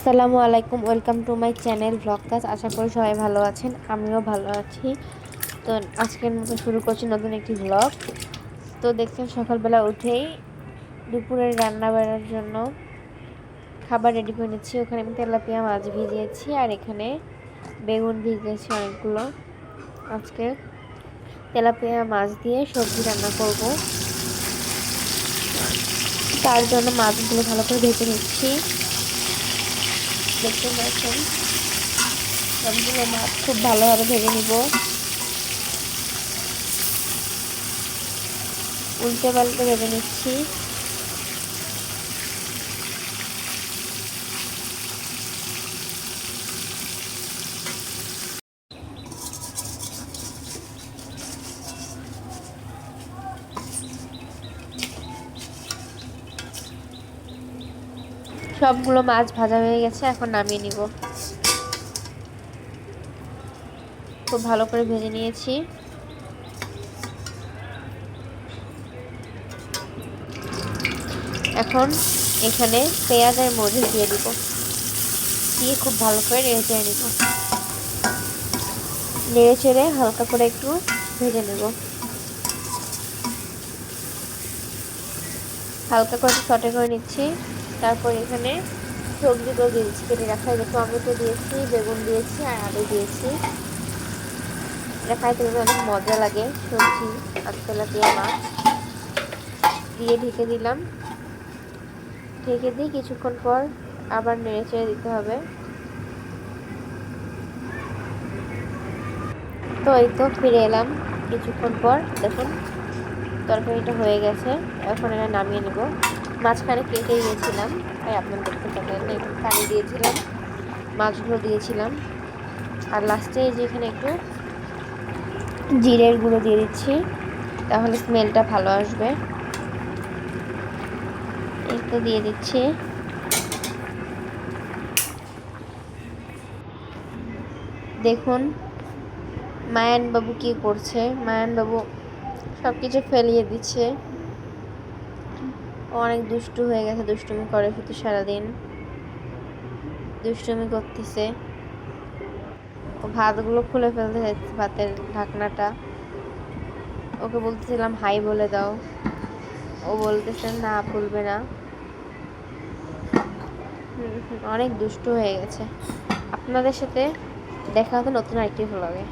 আসসালামু আলাইকুম, welcome to my channel ভ্লগকাজ। আশা করি সবাই ভালো আছেন, আমিও ভালো আছি। তো আজকের মতো শুরু করছি নতুন একটি ভ্লগ। তো দেখছেন সকালবেলা উঠেই দুপুরের রান্না বাড়ার জন্য খাবার রেডি করে নিচ্ছি। ওখানে আমি তেলাপিয়া মাছ ভিজিয়েছি আর এখানে বেগুন ভিজিয়েছি অনেকগুলো। আজকে তেলাপিয়া মাছ দিয়ে সবজি রান্না করব। তার জন্য মাছগুলো ভালো করে ভেজে নিচ্ছি। দেখতে পাচ্ছেন সবগুলো মাছ খুব ভালোভাবে ভেজে নিব। উল্টে পাল্টে ভেজে নিচ্ছি। সবগুলো মাছ ভাজা হয়ে গেছে, এখন নামিয়ে নিব। খুব ভালো করে ভেজে নিয়েছি। এখন এখানে পেঁয়াজ আর মরিচ দিয়ে দিব, দিয়ে খুব ভালো করে নেড়ে চেড়ে নিব। নেড়ে চেড়ে হালকা করে একটু ভেজে নেব। হালকা করে সটে করে নিচ্ছি। তারপর এখানে সবজিগুলো দিয়েছি, কেটে রাখা টমেটো দিয়েছি, বেগুন দিয়েছি আর আলু দিয়েছি। এটা খাইতে অনেক মজা লাগে। সবজি আর তেলাপিয়া মাছ দিয়ে ঢেকে দিলাম। ঢেকে দিয়ে কিছুক্ষণ পর আবার নেড়ে চেড়ে দিতে হবে। তো এই তো ফিরে এলাম কিছুক্ষণ পর। দেখুন তরকারিটা হয়ে গেছে, এখন এটা নামিয়ে নেব। মাঝখানে কেটে দিয়েছিলাম, তাই আপনারা দেখতে পাবেন না, একটু পানি দিয়েছিলাম, মাছগুলো দিয়েছিলাম। আর লাস্টে যেখানে একটু জিরের গুঁড়ো দিয়ে দিচ্ছি, তাহলে স্মেলটা ভালো আসবে। এই তো দিয়ে দিচ্ছি। দেখুন মায়ান বাবু কি করছে। মায়ান বাবু সব কিছু ফেলিয়ে দিচ্ছে। অনেক দুষ্টু হয়ে গেছে, দুষ্টুমি করে শুধু সারাদিন দুষ্টুমি করতেছে। ভাতগুলো খুলে ফেলতে চাইছে, ভাতের ঢাকনাটা। ওকে বলতেছিলাম হাই বলে দাও, ও বলতেছে না বলবে না। অনেক দুষ্টু হয়ে গেছে। আপনাদের সাথে দেখা হতো নতুন আরেকটি ভ্লগে।